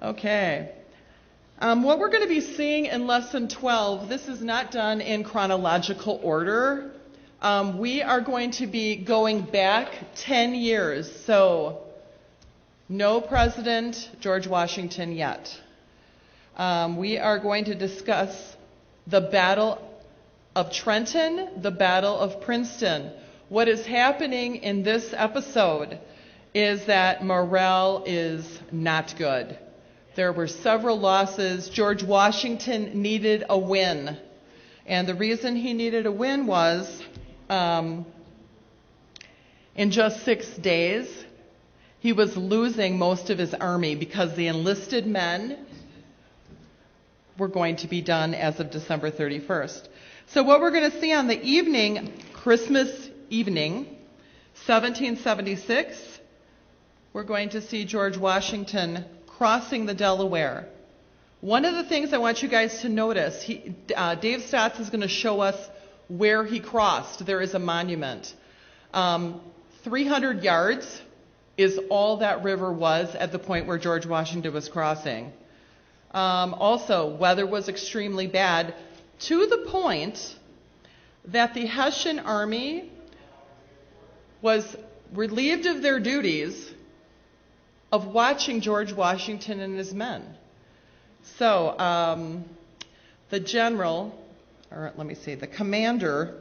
Okay. What we're going to be seeing in Lesson 12, this is not done in chronological order. We are going to be going back 10 years. So, no President George Washington yet. We are going to discuss the Battle of Trenton, the Battle of Princeton. What is happening in this episode is that morale is not good. There were several losses. George Washington needed a win. And the reason he needed a win was in just 6 days, he was losing most of his army because the enlisted men were going to be done as of December 31st. So what we're going to see on the evening, Christmas evening, 1776, we're going to see George Washington crossing the Delaware. One of the things I want you guys to notice, Dave Stotts is going to show us where he crossed. There is a monument. 300 yards is all that river was at the point where George Washington was crossing. Also, weather was extremely bad to the point that the Hessian army was relieved of their duties of watching George Washington and his men. So the general, or let me see, the commander,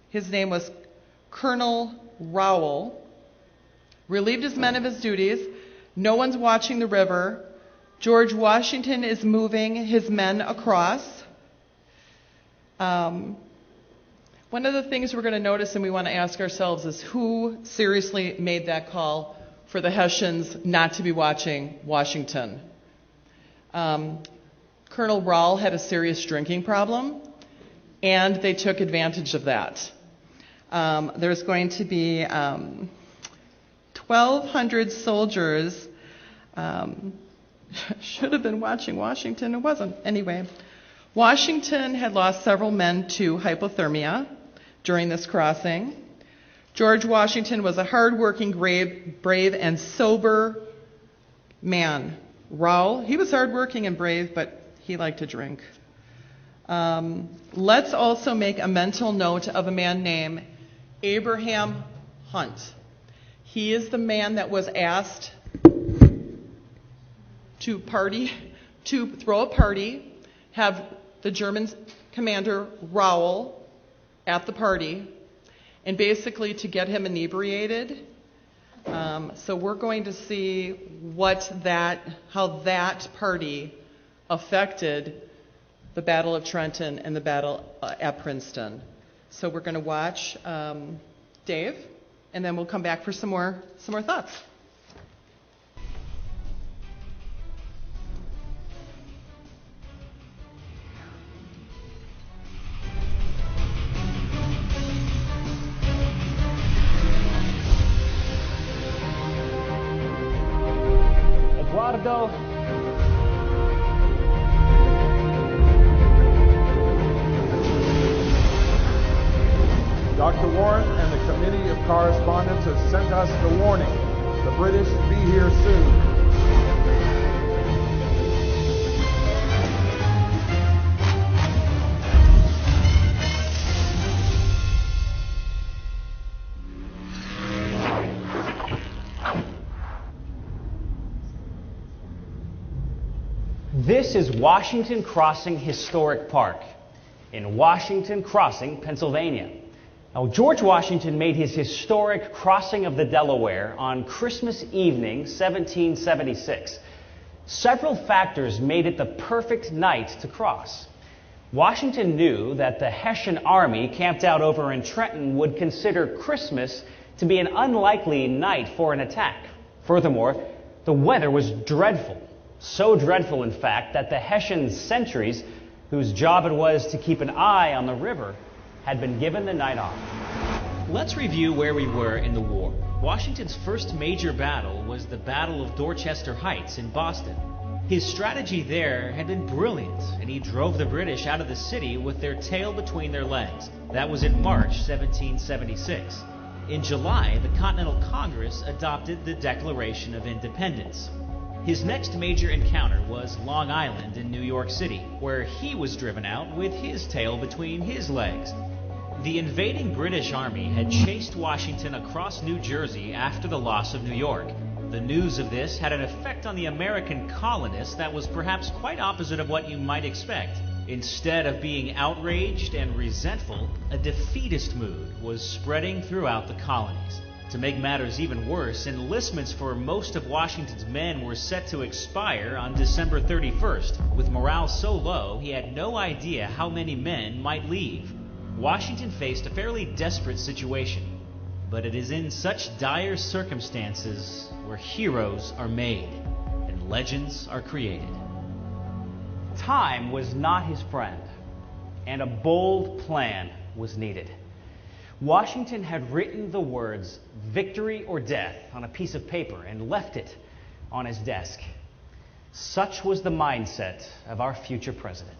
his name was Colonel Rowell, relieved his men of his duties. No one's watching the river. George Washington is moving his men across. One of the things we're going to notice and we want to ask ourselves is who seriously made that call for the Hessians not to be watching Washington. Colonel Rowell had a serious drinking problem, and they took advantage of that. There's going to be 1,200 soldiers. Should have been watching Washington. It wasn't. Anyway, Washington had lost several men to hypothermia during this crossing. George Washington was a hard-working, brave, and sober man. Rowell, he was hardworking and brave, but he liked to drink. Let's also make a mental note of a man named Abraham Hunt. He is the man that was asked to throw a party, have the German commander Rowell at the party, and basically to get him inebriated. So we're going to see how that party affected the Battle of Trenton and the battle at Princeton. So we're going to watch Dave, and then we'll come back for some more thoughts. Eduardo. Dr. Warren and the Committee of Correspondence have sent us the warning. The British be here soon. This is Washington Crossing Historic Park in Washington Crossing, Pennsylvania. Now, George Washington made his historic crossing of the Delaware on Christmas evening, 1776. Several factors made it the perfect night to cross. Washington knew that the Hessian army camped out over in Trenton would consider Christmas to be an unlikely night for an attack. Furthermore, the weather was dreadful. So dreadful, in fact, that the Hessian sentries, whose job it was to keep an eye on the river, had been given the night off. Let's review where we were in the war. Washington's first major battle was the Battle of Dorchester Heights in Boston. His strategy there had been brilliant, and he drove the British out of the city with their tail between their legs. That was in March 1776. In July, the Continental Congress adopted the Declaration of Independence. His next major encounter was Long Island in New York City, where he was driven out with his tail between his legs. The invading British Army had chased Washington across New Jersey after the loss of New York. The news of this had an effect on the American colonists that was perhaps quite opposite of what you might expect. Instead of being outraged and resentful, a defeatist mood was spreading throughout the colonies. To make matters even worse, enlistments for most of Washington's men were set to expire on December 31st. With morale so low, he had no idea how many men might leave. Washington faced a fairly desperate situation, but it is in such dire circumstances where heroes are made and legends are created. Time was not his friend, and a bold plan was needed. Washington had written the words "victory or death" on a piece of paper and left it on his desk. Such was the mindset of our future president.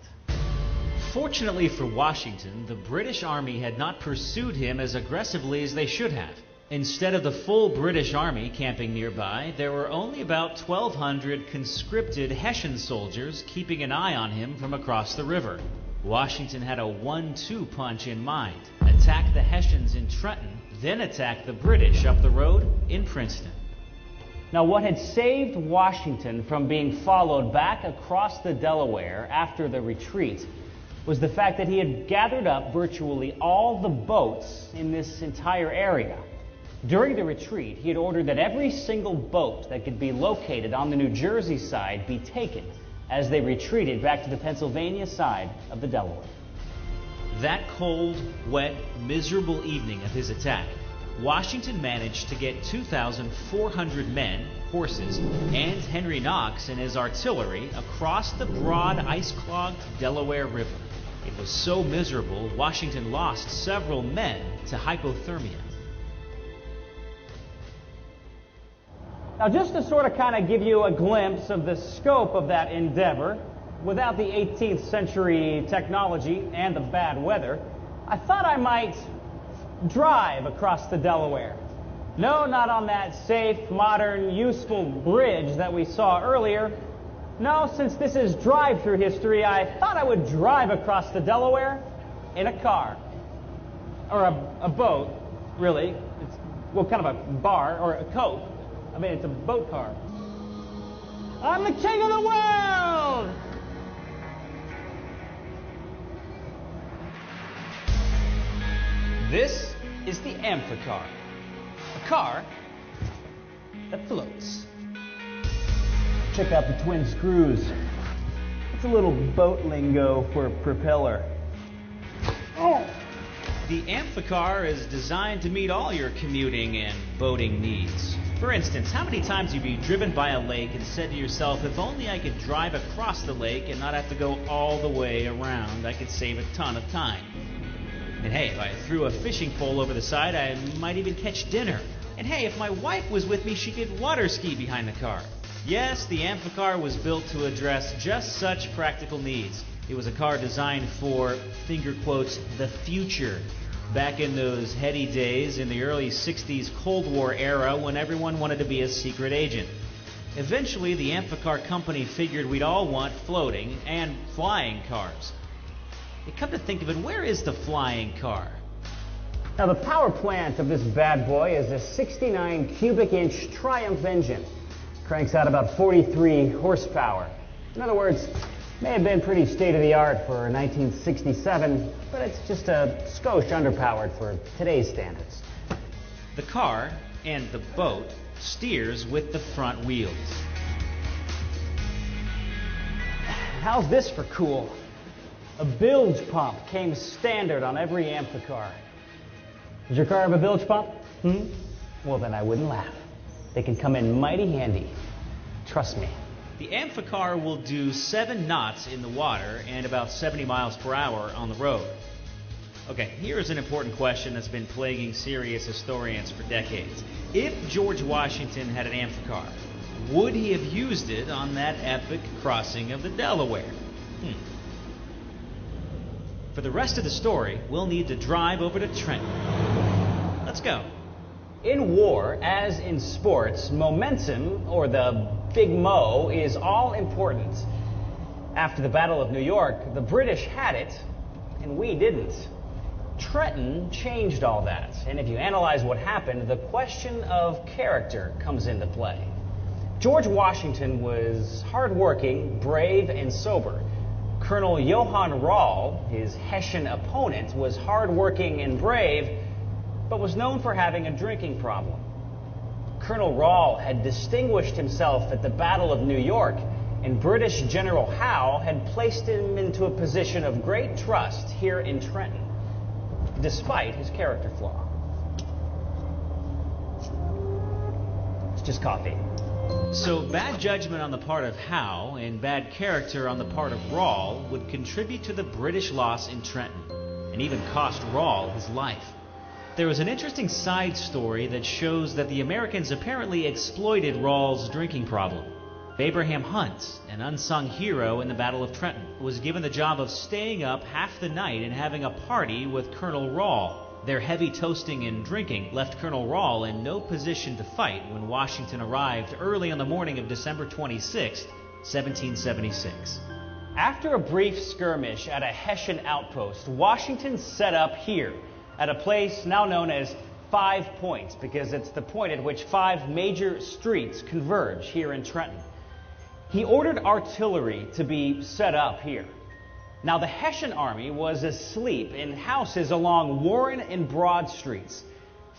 Fortunately for Washington, the British Army had not pursued him as aggressively as they should have. Instead of the full British Army camping nearby, there were only about 1,200 conscripted Hessian soldiers keeping an eye on him from across the river. Washington had a 1-2 punch in mind: attack the Hessians in Trenton, then attack the British up the road in Princeton. Now, what had saved Washington from being followed back across the Delaware after the retreat was the fact that he had gathered up virtually all the boats in this entire area. During the retreat, he had ordered that every single boat that could be located on the New Jersey side be taken as they retreated back to the Pennsylvania side of the Delaware. That cold, wet, miserable evening of his attack, Washington managed to get 2,400 men, horses, and Henry Knox and his artillery across the broad, ice-clogged Delaware River. It was so miserable, Washington lost several men to hypothermia. Now, just to sort of kind of give you a glimpse of the scope of that endeavor, without the 18th century technology and the bad weather, I thought I might drive across the Delaware. No, not on that safe, modern, useful bridge that we saw earlier. No, since this is drive-through history, I thought I would drive across the Delaware in a car. Or a boat, really. It's, well, kind of a bar or a coat. I mean, it's a boat car. I'm the king of the world! This is the amphicar. A car that floats. Check out the twin screws. It's a little boat lingo for propeller. Oh! The amphicar is designed to meet all your commuting and boating needs. For instance, how many times have you driven by a lake and said to yourself, if only I could drive across the lake and not have to go all the way around, I could save a ton of time. And hey, if I threw a fishing pole over the side, I might even catch dinner. And hey, if my wife was with me, she could water ski behind the car. Yes, the amphicar was built to address just such practical needs. It was a car designed for, finger quotes, the future. Back in those heady days in the early 60s Cold War era when everyone wanted to be a secret agent. Eventually, the amphicar company figured we'd all want floating and flying cars. You come to think of it, where is the flying car? Now, the power plant of this bad boy is a 69 cubic inch Triumph engine. Cranks out about 43 horsepower. In other words, may have been pretty state-of-the-art for 1967, but it's just a skosh underpowered for today's standards. The car, and the boat, steers with the front wheels. How's this for cool? A bilge pump came standard on every amphicar. Does your car have a bilge pump? Well, then I wouldn't laugh. They can come in mighty handy. Trust me. The amphicar will do 7 knots in the water and about 70 miles per hour on the road. Okay, here's an important question that's been plaguing serious historians for decades. If George Washington had an amphicar, would he have used it on that epic crossing of the Delaware? For the rest of the story, we'll need to drive over to Trenton. Let's go. In war, as in sports, momentum, or the Big Mo is all important. After the Battle of New York, the British had it, and we didn't. Trenton changed all that, and if you analyze what happened, the question of character comes into play. George Washington was hardworking, brave, and sober. Colonel Johann Rall, his Hessian opponent, was hardworking and brave, but was known for having a drinking problem. Colonel Rall had distinguished himself at the Battle of New York, and British General Howe had placed him into a position of great trust here in Trenton, despite his character flaw. It's just coffee. So bad judgment on the part of Howe and bad character on the part of Rall would contribute to the British loss in Trenton, and even cost Rall his life. There was an interesting side story that shows that the Americans apparently exploited Rall's drinking problem. Abraham Hunt, an unsung hero in the Battle of Trenton, was given the job of staying up half the night and having a party with Colonel Rall. Their heavy toasting and drinking left Colonel Rall in no position to fight when Washington arrived early on the morning of December 26, 1776. After a brief skirmish at a Hessian outpost, Washington set up here at a place now known as 5 Points, because it's the point at which 5 major streets converge here in Trenton. He ordered artillery to be set up here. Now, the Hessian army was asleep in houses along Warren and Broad Streets.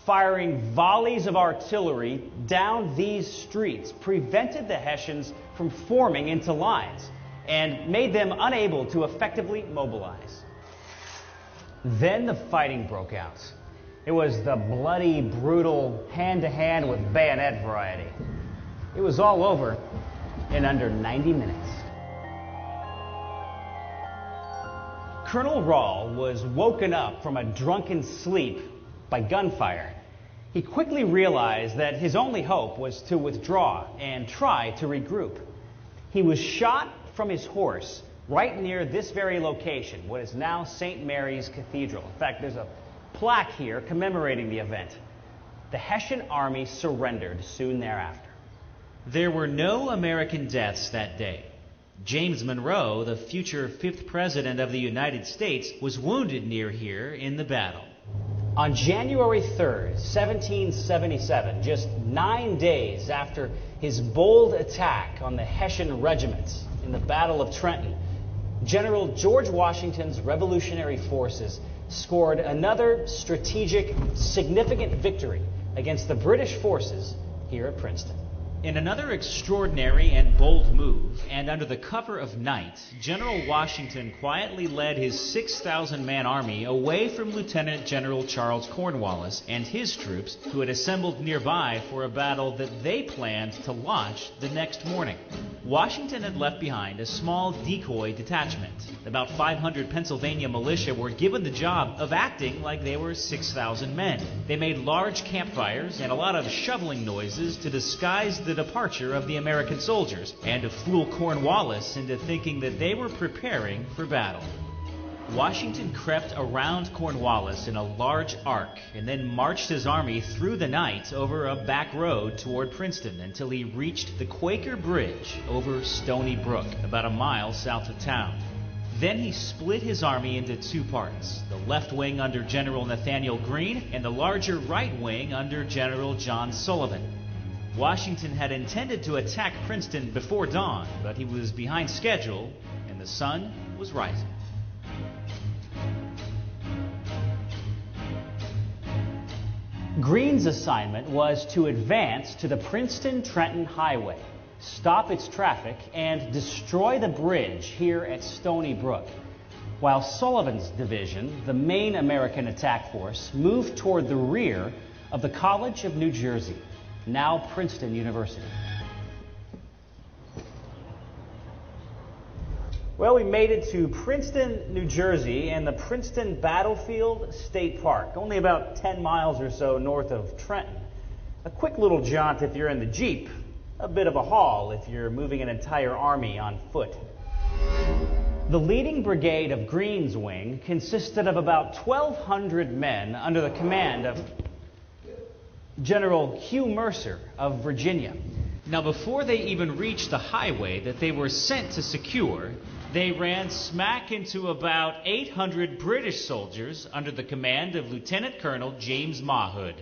Firing volleys of artillery down these streets prevented the Hessians from forming into lines and made them unable to effectively mobilize. Then the fighting broke out. It was the bloody, brutal, hand-to-hand with bayonet variety. It was all over in under 90 minutes. Colonel Rall was woken up from a drunken sleep by gunfire. He quickly realized that his only hope was to withdraw and try to regroup. He was shot from his horse right near this very location, what is now St. Mary's Cathedral. In fact, there's a plaque here commemorating the event. The Hessian army surrendered soon thereafter. There were no American deaths that day. James Monroe, the future 5th President of the United States, was wounded near here in the battle. On January 3rd, 1777, just 9 days after his bold attack on the Hessian regiments in the Battle of Trenton, General George Washington's Revolutionary Forces scored another strategic, significant victory against the British forces here at Princeton. In another extraordinary and bold move, and under the cover of night, General Washington quietly led his 6,000-man army away from Lieutenant General Charles Cornwallis and his troops, who had assembled nearby for a battle that they planned to launch the next morning. Washington had left behind a small decoy detachment. About 500 Pennsylvania militia were given the job of acting like they were 6,000 men. They made large campfires and a lot of shoveling noises to disguise the departure of the American soldiers and to fool Cornwallis into thinking that they were preparing for battle. Washington crept around Cornwallis in a large arc and then marched his army through the night over a back road toward Princeton until he reached the Quaker Bridge over Stony Brook, about a mile south of town. Then he split his army into 2 parts, the left wing under General Nathaniel Greene and the larger right wing under General John Sullivan. Washington had intended to attack Princeton before dawn, but he was behind schedule and the sun was rising. Greene's assignment was to advance to the Princeton-Trenton Highway, stop its traffic, and destroy the bridge here at Stony Brook, while Sullivan's division, the main American attack force, moved toward the rear of the College of New Jersey, now Princeton University. Well, we made it to Princeton, New Jersey, and the Princeton Battlefield State Park, only about 10 miles or so north of Trenton. A quick little jaunt if you're in the Jeep, a bit of a haul if you're moving an entire army on foot. The leading brigade of Greene's wing consisted of about 1,200 men under the command of General Hugh Mercer of Virginia. Now, before they even reached the highway that they were sent to secure, they ran smack into about 800 British soldiers under the command of Lieutenant Colonel James Mawhood.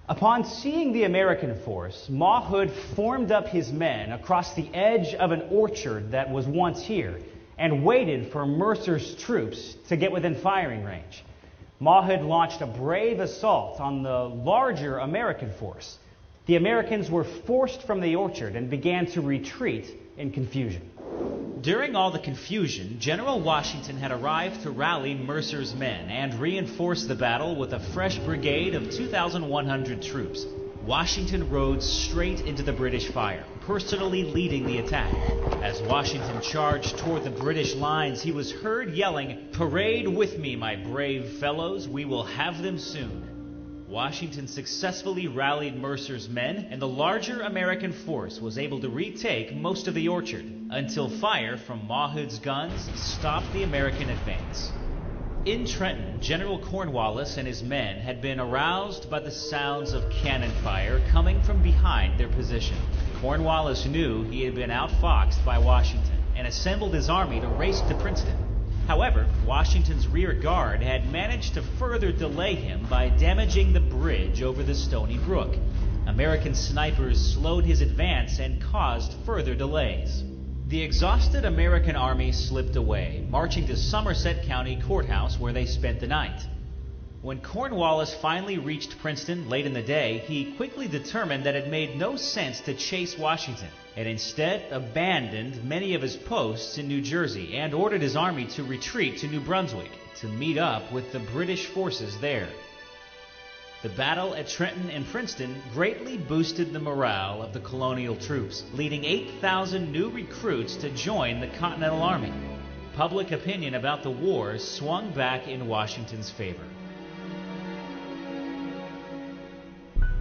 Upon seeing the American force, Mawhood formed up his men across the edge of an orchard that was once here and waited for Mercer's troops to get within firing range. Mawhood launched a brave assault on the larger American force. The Americans were forced from the orchard and began to retreat in confusion. During all the confusion, General Washington had arrived to rally Mercer's men and reinforce the battle with a fresh brigade of 2,100 troops. Washington rode straight into the British fire, personally leading the attack. As Washington charged toward the British lines, he was heard yelling, "Parade with me, my brave fellows, we will have them soon." Washington successfully rallied Mercer's men, and the larger American force was able to retake most of the orchard, until fire from Mawhood's guns stopped the American advance. In Trenton, General Cornwallis and his men had been aroused by the sounds of cannon fire coming from behind their position. Cornwallis knew he had been outfoxed by Washington and assembled his army to race to Princeton. However, Washington's rear guard had managed to further delay him by damaging the bridge over the Stony Brook. American snipers slowed his advance and caused further delays. The exhausted American army slipped away, marching to Somerset County Courthouse, where they spent the night. When Cornwallis finally reached Princeton late in the day, he quickly determined that it made no sense to chase Washington, and instead abandoned many of his posts in New Jersey and ordered his army to retreat to New Brunswick to meet up with the British forces there. The battle at Trenton and Princeton greatly boosted the morale of the colonial troops, leading 8,000 new recruits to join the Continental Army. Public opinion about the war swung back in Washington's favor.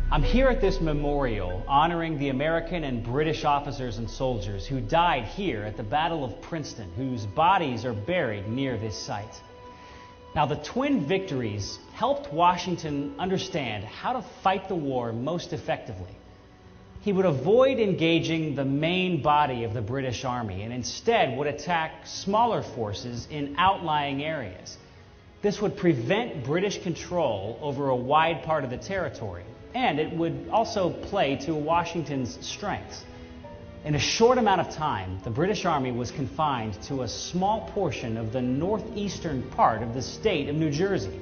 I'm here at this memorial honoring the American and British officers and soldiers who died here at the Battle of Princeton, whose bodies are buried near this site. Now, the twin victories helped Washington understand how to fight the war most effectively. He would avoid engaging the main body of the British Army and instead would attack smaller forces in outlying areas. This would prevent British control over a wide part of the territory, and it would also play to Washington's strengths. In a short amount of time, the British Army was confined to a small portion of the northeastern part of the state of New Jersey.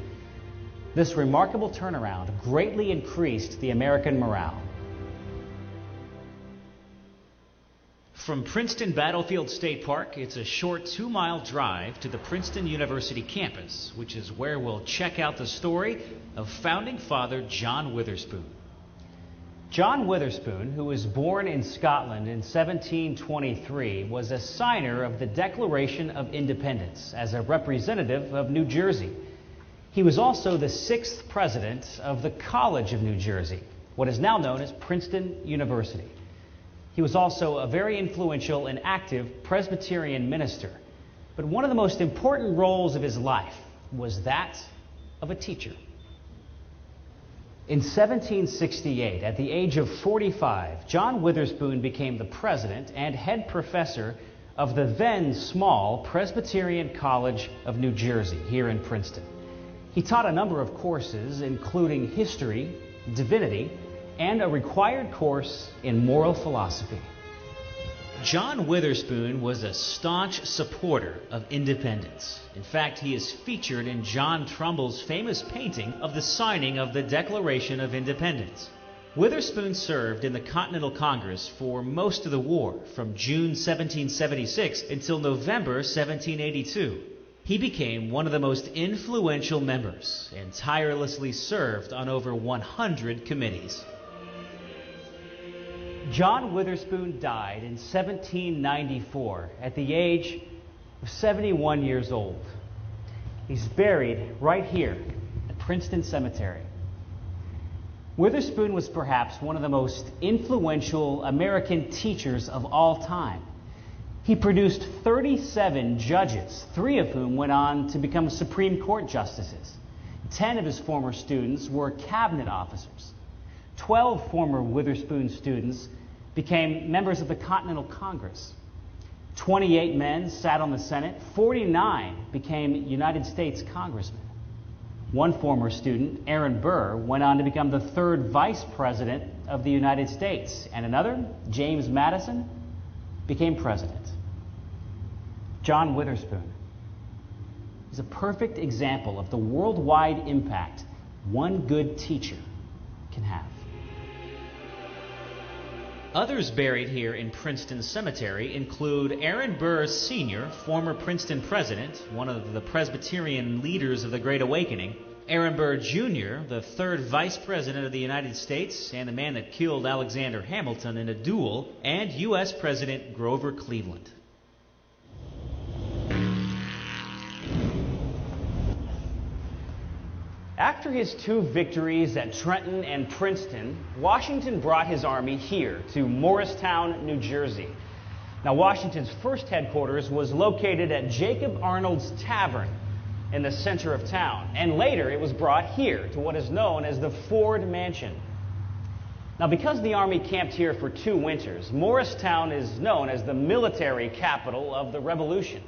This remarkable turnaround greatly increased the American morale. From Princeton Battlefield State Park, it's a short 2-mile drive to the Princeton University campus, which is where we'll check out the story of founding father John Witherspoon. John Witherspoon, who was born in Scotland in 1723, was a signer of the Declaration of Independence as a representative of New Jersey. He was also the 6th president of the College of New Jersey, what is now known as Princeton University. He was also a very influential and active Presbyterian minister. But one of the most important roles of his life was that of a teacher. In 1768, at the age of 45, John Witherspoon became the president and head professor of the then small Presbyterian College of New Jersey here in Princeton. He taught a number of courses, including history, divinity, and a required course in moral philosophy. John Witherspoon was a staunch supporter of independence. In fact, he is featured in John Trumbull's famous painting of the signing of the Declaration of Independence. Witherspoon served in the Continental Congress for most of the war, from June 1776 until November 1782. He became one of the most influential members and tirelessly served on over 100 committees. John Witherspoon died in 1794 at the age of 71 years old. He's buried right here at Princeton Cemetery. Witherspoon was perhaps one of the most influential American teachers of all time. He produced 37 judges, 3 of whom went on to become Supreme Court justices. 10 of his former students were cabinet officers. 12 former Witherspoon students became members of the Continental Congress. 28 men sat on the Senate. 49 became United States congressmen. One former student, Aaron Burr, went on to become the third vice president of the United States, and another, James Madison, became president. John Witherspoon is a perfect example of the worldwide impact one good teacher can have. Others buried here in Princeton Cemetery include Aaron Burr Sr., former Princeton president, one of the Presbyterian leaders of the Great Awakening, Aaron Burr Jr., the third vice president of the United States and the man that killed Alexander Hamilton in a duel, and U.S. President Grover Cleveland. After his two victories at Trenton and Princeton, Washington brought his army here to Morristown, New Jersey. Now, Washington's first headquarters was located at Jacob Arnold's Tavern in the center of town, and later it was brought here to what is known as the Ford Mansion. Now, because the army camped here for 2 winters, Morristown is known as the military capital of the Revolution.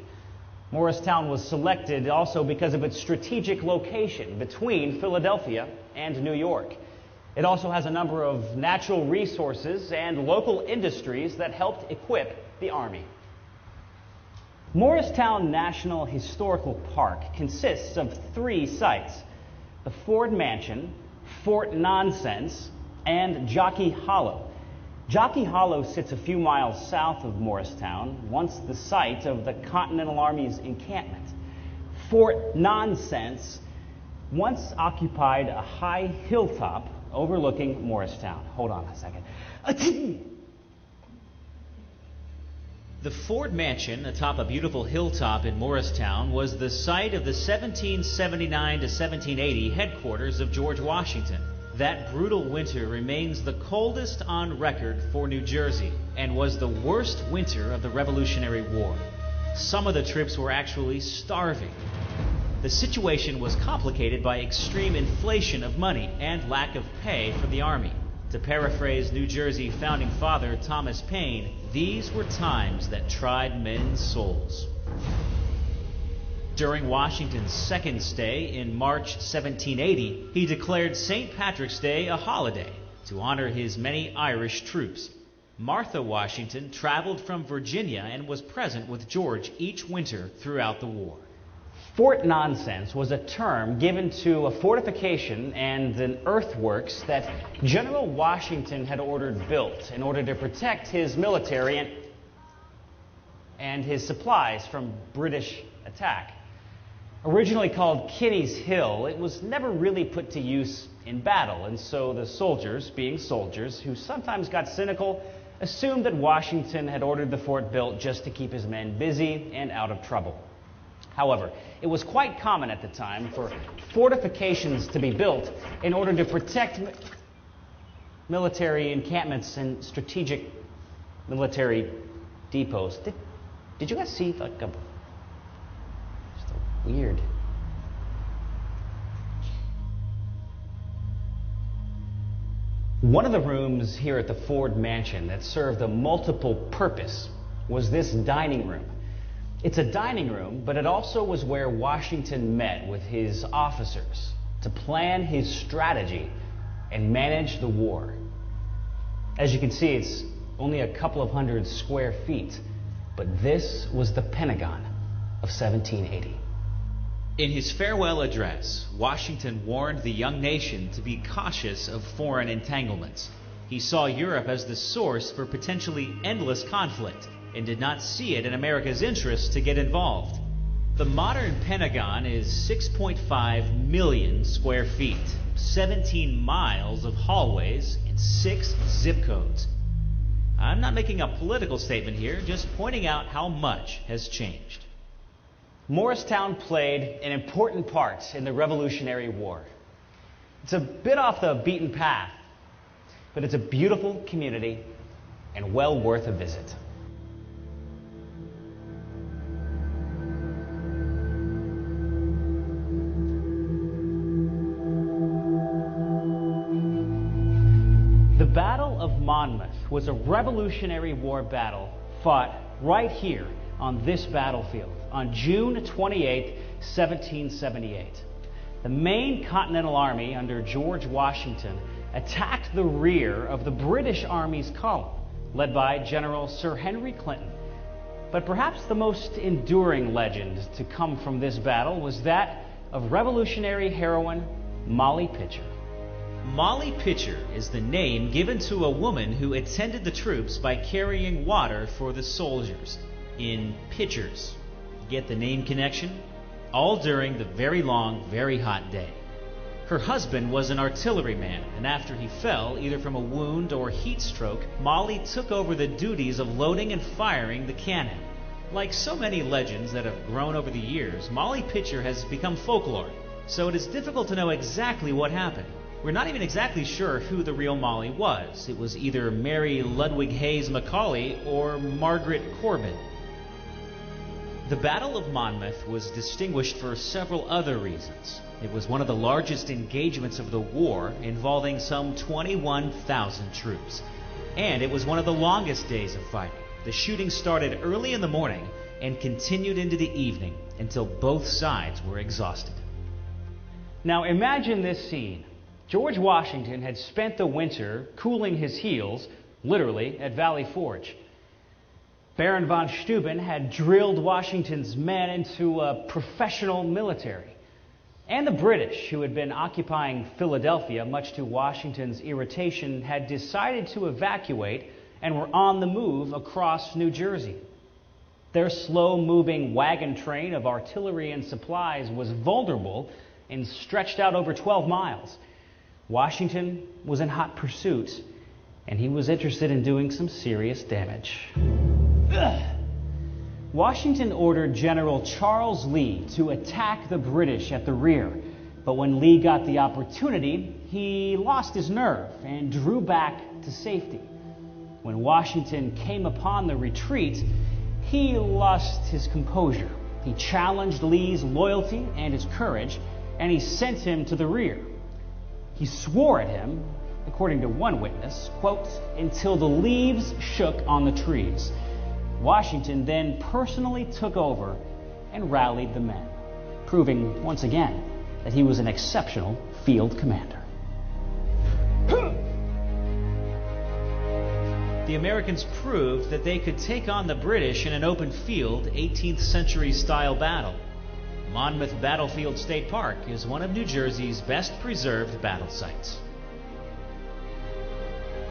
Morristown was selected also because of its strategic location between Philadelphia and New York. It also has a number of natural resources and local industries that helped equip the army. Morristown National Historical Park consists of 3 sites: the Ford Mansion, Fort Nonsense, and Jockey Hollow. Jockey Hollow sits a few miles south of Morristown, once the site of the Continental Army's encampment. Fort Nonsense once occupied a high hilltop overlooking Morristown. Hold on a second. The Ford Mansion atop a beautiful hilltop in Morristown was the site of the 1779 to 1780 headquarters of George Washington. That brutal winter remains the coldest on record for New Jersey and was the worst winter of the Revolutionary War. Some of the troops were actually starving. The situation was complicated by extreme inflation of money and lack of pay for the army. To paraphrase New Jersey founding father Thomas Paine, these were times that tried men's souls. During Washington's second stay in March 1780, he declared St. Patrick's Day a holiday to honor his many Irish troops. Martha Washington traveled from Virginia and was present with George each winter throughout the war. Fort Nonsense was a term given to a fortification and an earthworks that General Washington had ordered built in order to protect his military and his supplies from British attack. Originally called Kinney's Hill, it was never really put to use in battle, and so the soldiers, being soldiers who sometimes got cynical, assumed that Washington had ordered the fort built just to keep his men busy and out of trouble. However, it was quite common at the time for fortifications to be built in order to protect military encampments and strategic military depots. Did you guys see like a weird? One of the rooms here at the Ford Mansion that served a multiple purpose was this dining room. It's a dining room, but it also was where Washington met with his officers to plan his strategy and manage the war. As you can see, it's only a couple of hundred square feet, but this was the Pentagon of 1780. In his farewell address, Washington warned the young nation to be cautious of foreign entanglements. He saw Europe as the source for potentially endless conflict and did not see it in America's interest to get involved. The modern Pentagon is 6.5 million square feet, 17 miles of hallways, and 6 zip codes. I'm not making a political statement here, just pointing out how much has changed. Morristown played an important part in the Revolutionary War. It's a bit off the beaten path, but it's a beautiful community and well worth a visit. The Battle of Monmouth was a Revolutionary War battle fought right here on this battlefield on June 28, 1778. The main Continental Army under George Washington attacked the rear of the British Army's column, led by General Sir Henry Clinton. But perhaps the most enduring legend to come from this battle was that of Revolutionary heroine Molly Pitcher. Molly Pitcher is the name given to a woman who attended the troops by carrying water for the soldiers in pitchers. Get the name connection? All during the very long, very hot day. Her husband was an artilleryman, and after he fell, either from a wound or heat stroke, Molly took over the duties of loading and firing the cannon. Like so many legends that have grown over the years, Molly Pitcher has become folklore, so it is difficult to know exactly what happened. We're not even exactly sure who the real Molly was. It was either Mary Ludwig Hayes Macaulay or Margaret Corbin. The Battle of Monmouth was distinguished for several other reasons. It was one of the largest engagements of the war, involving some 21,000 troops. And it was one of the longest days of fighting. The shooting started early in the morning and continued into the evening until both sides were exhausted. Now imagine this scene. George Washington had spent the winter cooling his heels, literally, at Valley Forge. Baron von Steuben had drilled Washington's men into a professional military. And the British, who had been occupying Philadelphia, much to Washington's irritation, had decided to evacuate and were on the move across New Jersey. Their slow-moving wagon train of artillery and supplies was vulnerable and stretched out over 12 miles. Washington was in hot pursuit, and he was interested in doing some serious damage. Washington ordered General Charles Lee to attack the British at the rear, but when Lee got the opportunity, he lost his nerve and drew back to safety. When Washington came upon the retreat, he lost his composure. He challenged Lee's loyalty and his courage, and he sent him to the rear. He swore at him, according to one witness, quote, until the leaves shook on the trees. Washington then personally took over and rallied the men, proving once again that he was an exceptional field commander. The Americans proved that they could take on the British in an open field, 18th century style battle. Monmouth Battlefield State Park is one of New Jersey's best preserved battle sites.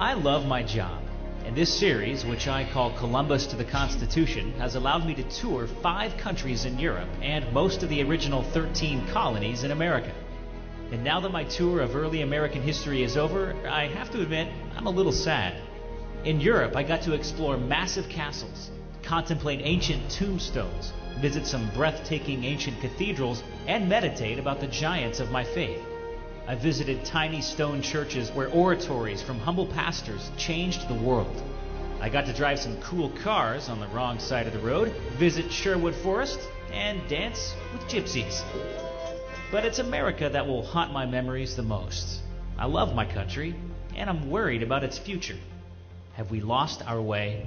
I love my job, and this series, which I call Columbus to the Constitution, has allowed me to tour 5 countries in Europe and most of the original 13 colonies in America. And now that my tour of early American history is over, I have to admit I'm a little sad. In Europe, I got to explore massive castles, contemplate ancient tombstones, visit some breathtaking ancient cathedrals, and meditate about the giants of my faith. I visited tiny stone churches where oratories from humble pastors changed the world. I got to drive some cool cars on the wrong side of the road, visit Sherwood Forest, and dance with gypsies. But it's America that will haunt my memories the most. I love my country, and I'm worried about its future. Have we lost our way?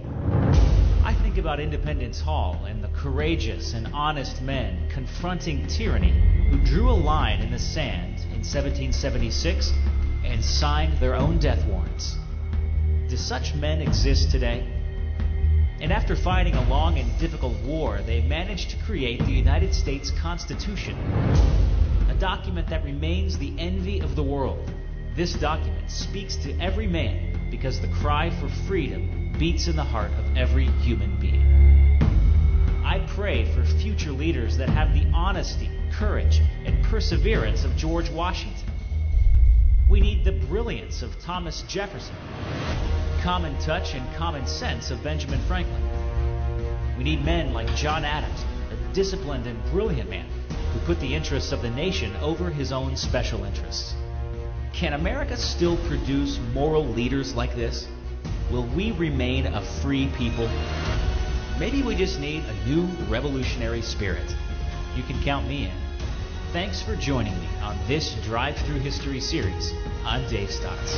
I think about Independence Hall and the courageous and honest men confronting tyranny who drew a line in the sand in 1776 and signed their own death warrants. Do such men exist today? And after fighting a long and difficult war, they managed to create the United States Constitution, a document that remains the envy of the world. This document speaks to every man because the cry for freedom beats in the heart of every human being. I pray for future leaders that have the honesty, courage, and perseverance of George Washington. We need the brilliance of Thomas Jefferson, common touch and common sense of Benjamin Franklin. We need men like John Adams, a disciplined and brilliant man who put the interests of the nation over his own special interests. Can America still produce moral leaders like this? Will we remain a free people? Maybe we just need a new revolutionary spirit. You can count me in. Thanks for joining me on this Drive Through History series. I'm Dave Stotts.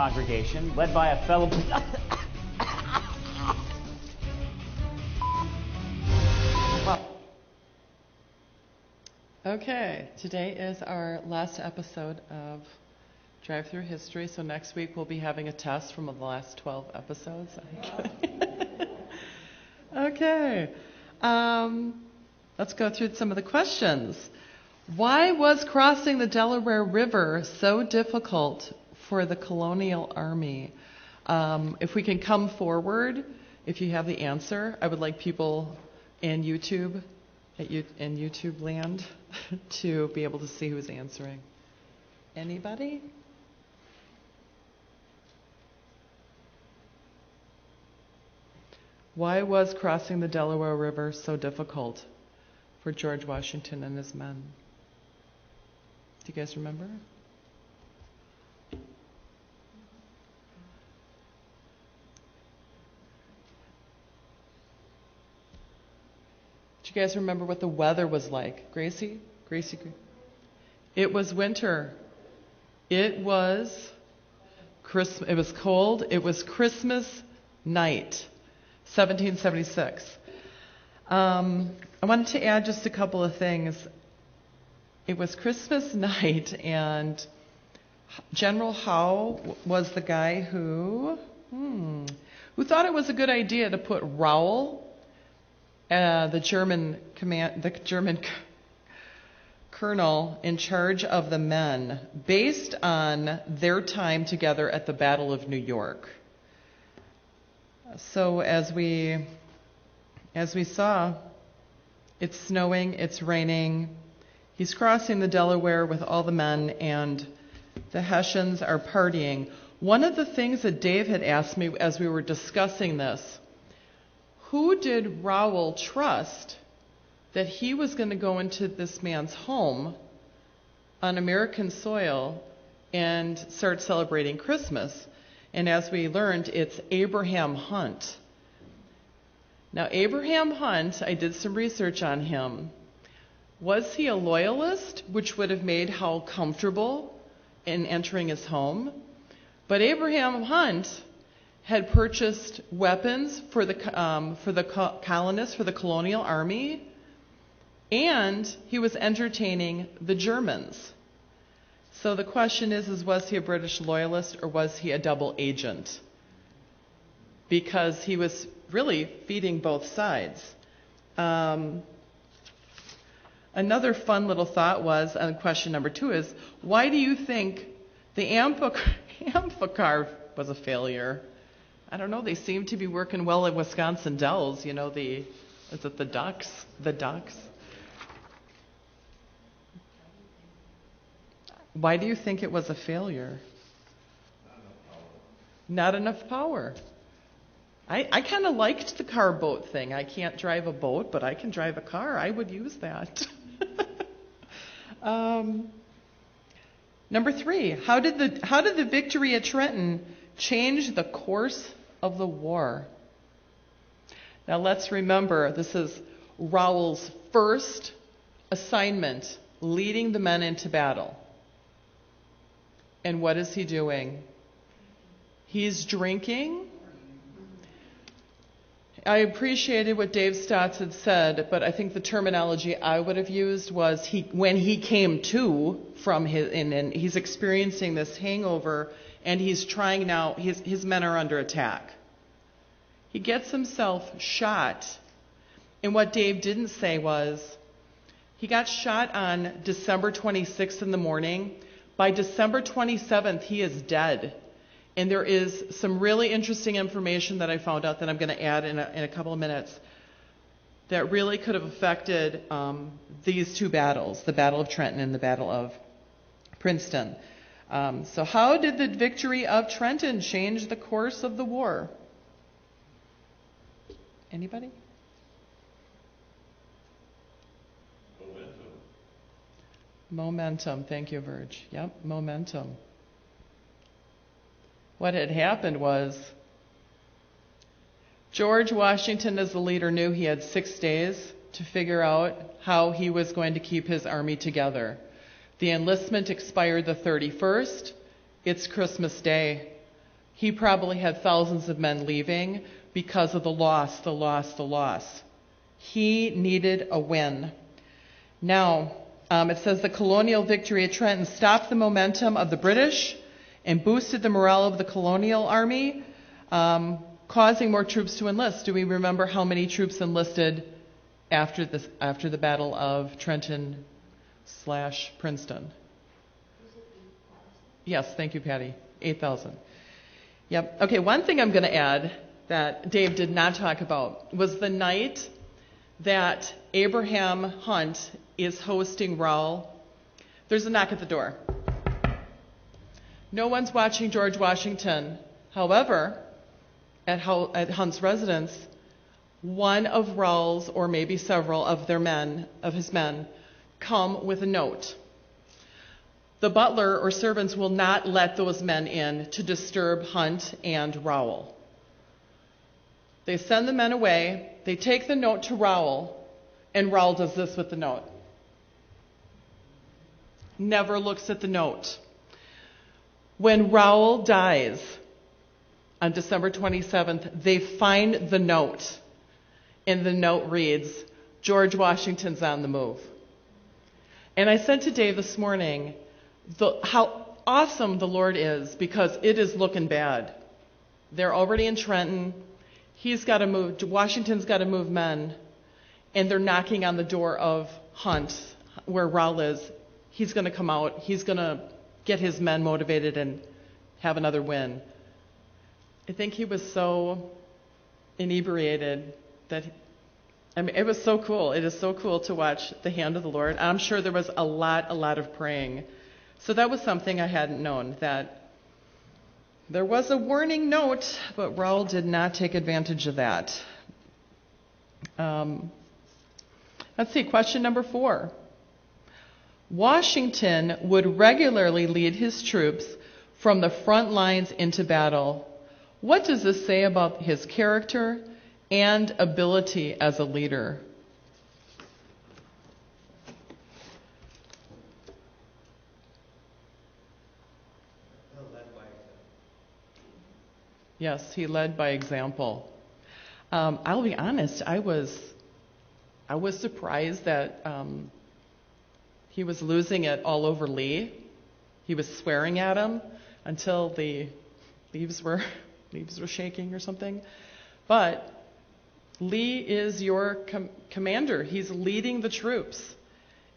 congregation led by a fellow... Okay, today is our last episode of Drive Through History, so next week we'll be having a test from the last 12 episodes. Okay, let's go through some of the questions. Why was crossing the Delaware River so difficult for the colonial army? If we can come forward, if you have the answer, I would like people in YouTube land to be able to see who's answering. Anybody? Why was crossing the Delaware River so difficult for George Washington and his men? Do you guys remember? Do you guys remember what the weather was like? Gracie? It was winter. It was cold. It was Christmas night, 1776. I wanted to add just a couple of things. It was Christmas night, and General Howe was the guy who thought it was a good idea to put Rowell, the German colonel, in charge of the men based on their time together at the Battle of New York. So as we saw, it's snowing, it's raining. He's crossing the Delaware with all the men, and the Hessians are partying. One of the things that Dave had asked me as we were discussing this, who did Rowell trust that he was going to go into this man's home on American soil and start celebrating Christmas? And as we learned, it's Abraham Hunt. Now, Abraham Hunt, I did some research on him. Was he a loyalist, which would have made Howe comfortable in entering his home? But Abraham Hunt had purchased weapons for the colonists, for the colonial army, and he was entertaining the Germans. So the question is was he a British loyalist or was he a double agent? Because he was really feeding both sides. Another fun little thought was, and question number 2 is, why do you think the Amphicar was a failure? I don't know, they seem to be working well at Wisconsin Dells, is it the ducks? The ducks? Why do you think it was a failure? Not enough power. I kind of liked the car boat thing. I can't drive a boat, but I can drive a car. I would use that. Number 3, how did the victory at Trenton change the course of the war? Now let's remember, this is Rowell's first assignment, leading the men into battle. And what is he doing? He's drinking. I appreciated what Dave Stotts had said, but I think the terminology I would have used was when he came to from and he's experiencing this hangover, and he's trying now, his men are under attack. He gets himself shot. And what Dave didn't say was, he got shot on December 26th in the morning. By December 27th, he is dead. And there is some really interesting information that I found out that I'm going to add in a couple of minutes that really could have affected these two battles, the Battle of Trenton and the Battle of Princeton. So how did the victory of Trenton change the course of the war? Anybody? Momentum. Thank you, Virg. Yep, momentum. What had happened was George Washington, as the leader, knew he had 6 days to figure out how he was going to keep his army together. The enlistment expired the 31st. It's Christmas Day. he probably had thousands of men leaving because of the loss. He needed a win. Now, it says the colonial victory at Trenton stopped the momentum of the British and boosted the morale of the colonial army, causing more troops to enlist. Do we remember how many troops enlisted after the Battle of Trenton / Princeton? Yes, thank you, Patty. 8,000. Yep. Okay, one thing I'm going to add that Dave did not talk about was the night that Abraham Hunt is hosting Raoul. There's a knock at the door. No one's watching George Washington. However, at Hunt's residence, one of Raoul's, or maybe several of his men, come with a note. The butler or servants will not let those men in to disturb Hunt and Raoul. They send the men away. They take the note to Raoul, and Raoul does this with the note. Never looks at the note. When Raoul dies on December 27th, they find the note, and the note reads, "George Washington's on the move." And I said to Dave this morning, how awesome the Lord is, because it is looking bad. They're already in Trenton. He's got to move. Washington's got to move men, and they're knocking on the door of Hunt, where Raoul is. He's going to come out. He's going to get his men motivated and have another win. I think he was so inebriated that, it was so cool. It is so cool to watch the hand of the Lord. I'm sure there was a lot of praying. So that was something I hadn't known, that there was a warning note, but Raoul did not take advantage of that. Let's see, question number 4. Washington would regularly lead his troops from the front lines into battle. What does this say about his character and ability as a leader? Yes, he led by example. I'll be honest, I was surprised that he was losing it all over Lee. He was swearing at him until the leaves were shaking or something. But Lee is your commander. He's leading the troops.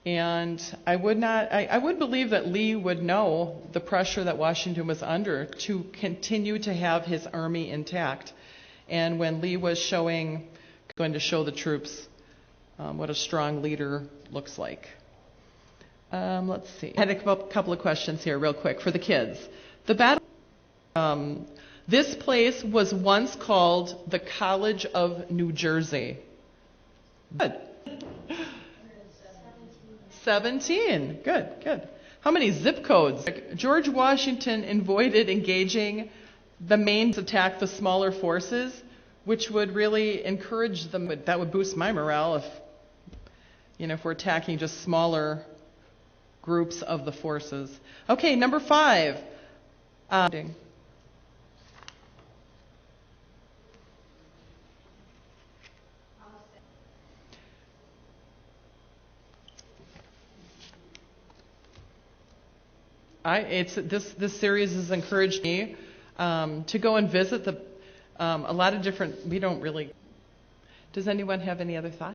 And I would believe that Lee would know the pressure that Washington was under to continue to have his army intact. And when Lee was going to show the troops what a strong leader looks like. Let's see. I had a couple of questions here real quick for the kids. The battle. This place was once called the College of New Jersey. Good. 17. Good. How many zip codes? George Washington avoided engaging the main to attack the smaller forces, which would really encourage them. That would boost my morale if we're attacking just smaller groups of the forces. Okay, number 5. This series has encouraged me to go and visit a lot of different. We don't really. Does anyone have any other thoughts?